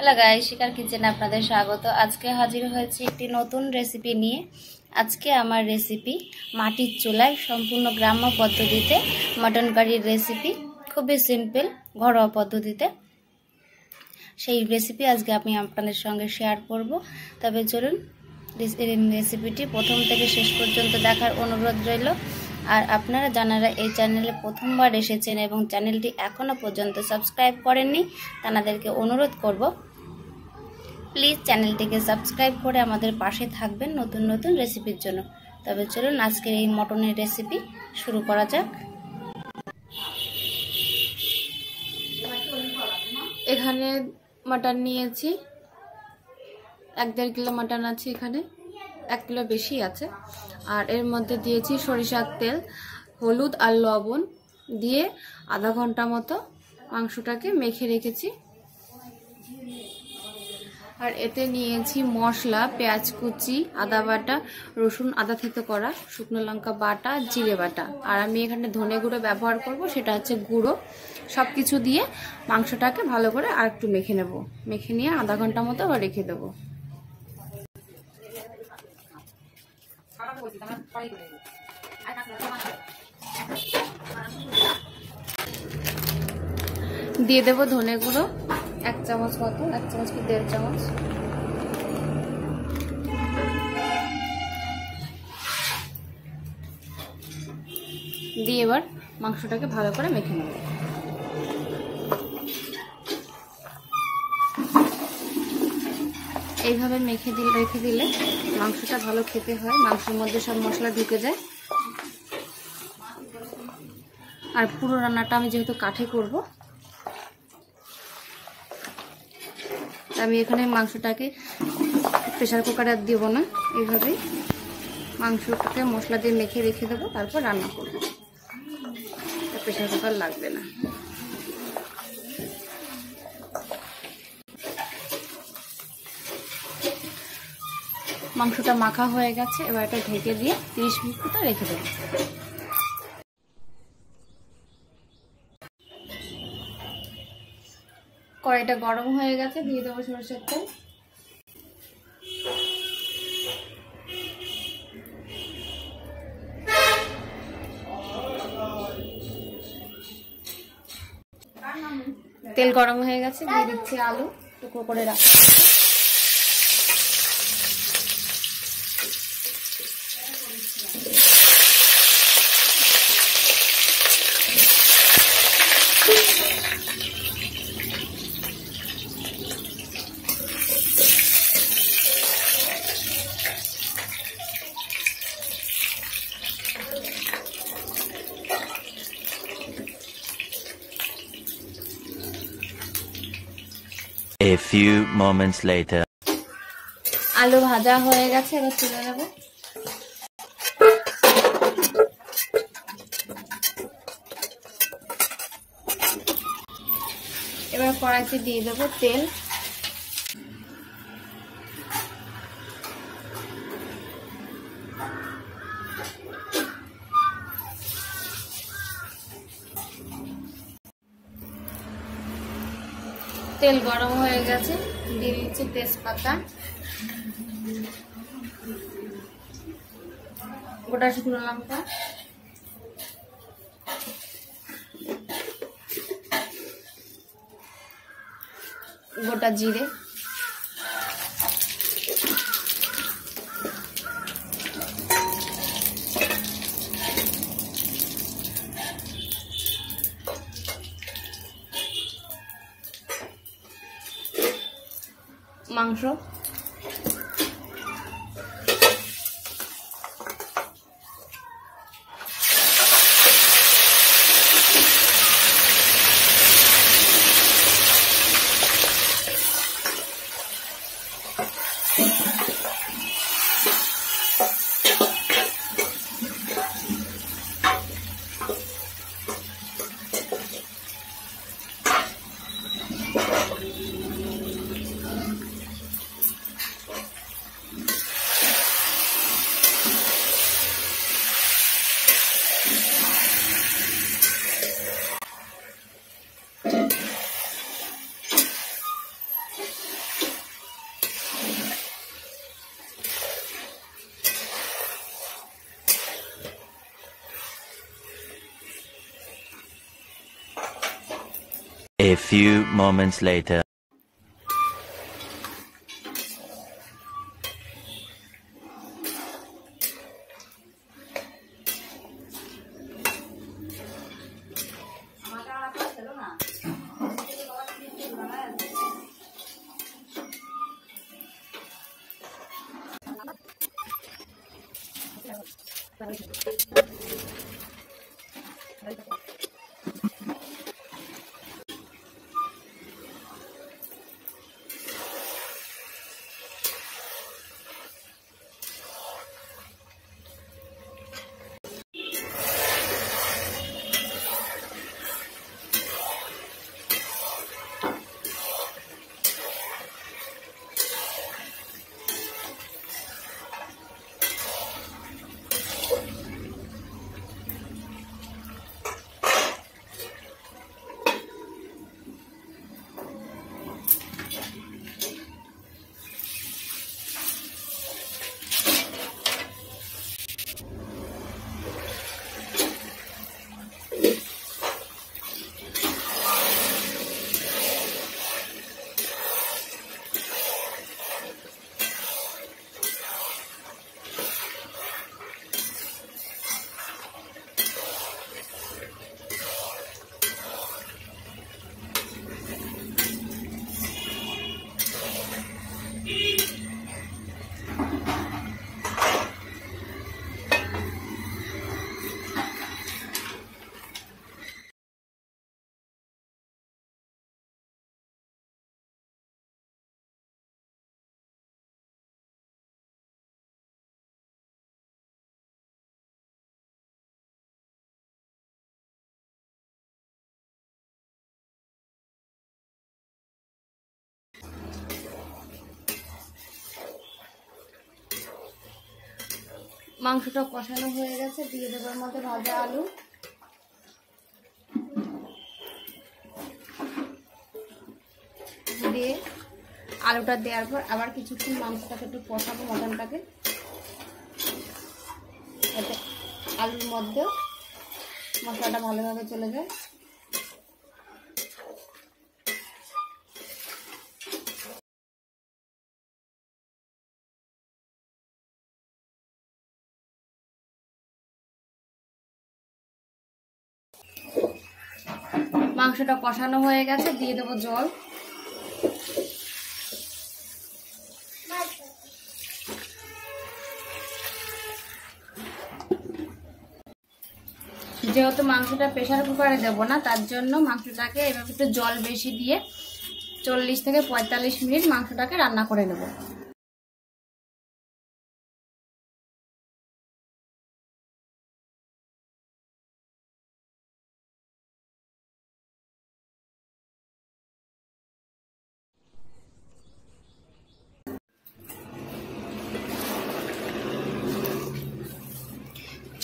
Hello guys, শিখার কিচেনে আপনাদের স্বাগত। আজকে হাজির হয়েছি একটি নতুন রেসিপি নিয়ে। আজকে আমার রেসিপি মাটির চুলায় সম্পূর্ণ গ্রাম্য পদ্ধতিতে মটন কারির রেসিপি। খুবই সিম্পল, ঘরোয়া পদ্ধতিতে সেই রেসিপি আজকে আমি আপনাদের সঙ্গে শেয়ার করব। তবে চলুন রেসিপিটি প্রথম থেকে শেষ পর্যন্ত দেখার অনুরোধ রইল। আর আপনারা যারা এই চ্যানেলে প্রথমবার এসেছেন এবং চ্যানেলটি এখনও পর্যন্ত সাবস্ক্রাইব করেননি, তাদেরকে অনুরোধ করব প্লিজ চ্যানেলটিকে সাবস্ক্রাইব করে আমাদের পাশে থাকবেন নতুন নতুন রেসিপির জন্য। তবে চলুন আজকের এই মটনের রেসিপি শুরু করা যাক। এখানে মটন নিয়েছি, 1-1.5 কিলো মটন আছে, এখানে 1 কিলো বেশি আছে। আর এর মধ্যে দিয়েছি সরিষার তেল, হলুদ আর লবণ দিয়ে আধা ঘন্টা মতো মাংসটাকে মেখে রেখেছি। আর এতে নিয়েছি মশলা, পেঁয়াজ কুচি, আদা বাটা, রসুন আদা থেকে করা, শুকনো লঙ্কা বাটা, জিরে বাটা। আর আমি এখানে ধনে গুঁড়ো ব্যবহার করব, সেটা হচ্ছে গুঁড়ো। সব কিছু দিয়ে মাংসটাকে ভালো করে আর একটু মেখে নেব। মেখে নিয়ে আধা ঘন্টা মতো আবার রেখে দেবো। দিয়ে দেবো ধনে গুঁড়ো 1 চামচ মতো, 1 চামচ কি 1.5 চামচ। দিয়ে এবার মাংসটাকে ভালো করে মেখে নেব। এইভাবে রেখে দিলে মাংসটা ভালো খেতে হয়, মাংসের মধ্যে সব মশলা ঢুকে যায়। আর পুরো রান্নাটা আমি যেহেতু কাঠে করব, আমি এখানে মাংসটাকে প্রেসার কুকারে আর দেবো না, এইভাবেই মাংসটাকে মশলা দিয়ে মেখে রেখে দেবো, তারপর রান্না করব। প্রেসার কুকার লাগবে না। মাংসটা মাখা হয়ে গেছে, এবার এটা ঢেকে দিয়ে 30 মিনিট মতো রেখে দেবো। কড়াইটা গরম হয়ে গেছে, দিয়ে দেবো সরষের তেল। তেল গরম হয়ে গেছে, দিয়ে দিচ্ছি আলু টুকরো করে রাখা। A few moments later. আলু ভাজা হয়ে গেছে, এবার তুলে নেব। এবার কড়াইতে দিয়ে দেবো তেল। তেল গরম হয়ে গেছে, দিয়ে দিচ্ছি তেজপাতা, গোটা শুকনো লঙ্কা, গোটা জিরে, মাংস, A few moments later. মাংসটা কষানো হয়ে গেছে, দিয়ে দেবার মধ্যে ভাজা আলু, দিয়ে আলুটা দেওয়ার পর আবার কিছুক্ষণ মাংসটাকে একটু কষাবো, মটনটাকে, যাতে আলুর মধ্যেও মশলাটা ভালোভাবে চলে যায়। মাংসটা কষানো হয়ে গেছে, দিয়ে দেবো জল। যেহেতু মাংসটা প্রেসার কুকারে দেবো না, তার জন্য মাংসটাকে এভাবে একটু জল বেশি দিয়ে 40 থেকে 45 মিনিট মাংসটাকে রান্না করে নেব।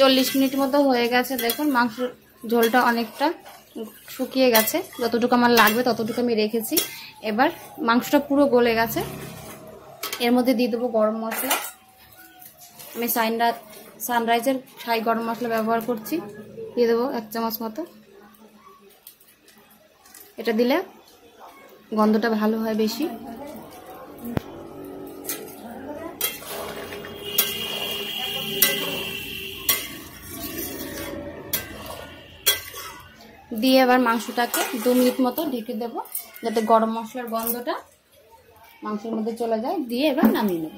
চল্লিশ মিনিট মতো হয়ে গেছে, দেখুন মাংস ঝোলটা অনেকটা শুকিয়ে গেছে, যতটুকু আমার লাগবে ততটুকু আমি রেখেছি। এবার মাংসটা পুরো গলে গেছে, এর মধ্যে দিয়ে দেবো গরম মশলা। আমি সানরাইজের ছাই গরম মশলা ব্যবহার করছি, দিয়ে দেবো 1 চামচ মতো। এটা দিলে গন্ধটা ভালো হয় বেশি। দিয়ে এবার মাংসটাকে 2 মিনিট মতো ঢেকে দেবো, যাতে গরম মশলার গন্ধটা মাংসের মধ্যে চলে যায়। দিয়ে এবার নামিয়ে নেব।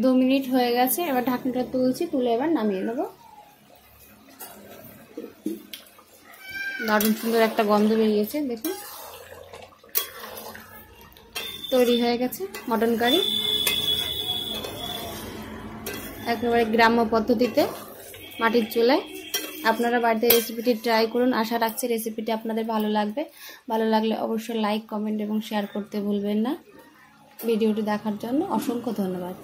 দু মিনিট হয়ে গেছে, এবার ঢাকনাটা তুলছি, তুলে এবার নামিয়ে নেব। দারুণ সুন্দর একটা গন্ধ বেরিয়েছে, দেখুন তৈরি হয়ে গেছে মটন কারি। একেবারে গ্রাম্য পদ্ধতিতে মাটির চুলায়। আপনারা বাড়িতে রেসিপিটি ট্রাই করুন, আশা রাখছি রেসিপিটি আপনাদের ভালো লাগবে। ভালো লাগলে অবশ্যই লাইক, কমেন্ট এবং শেয়ার করতে ভুলবেন না। ভিডিওটি দেখার জন্য অসংখ্য ধন্যবাদ।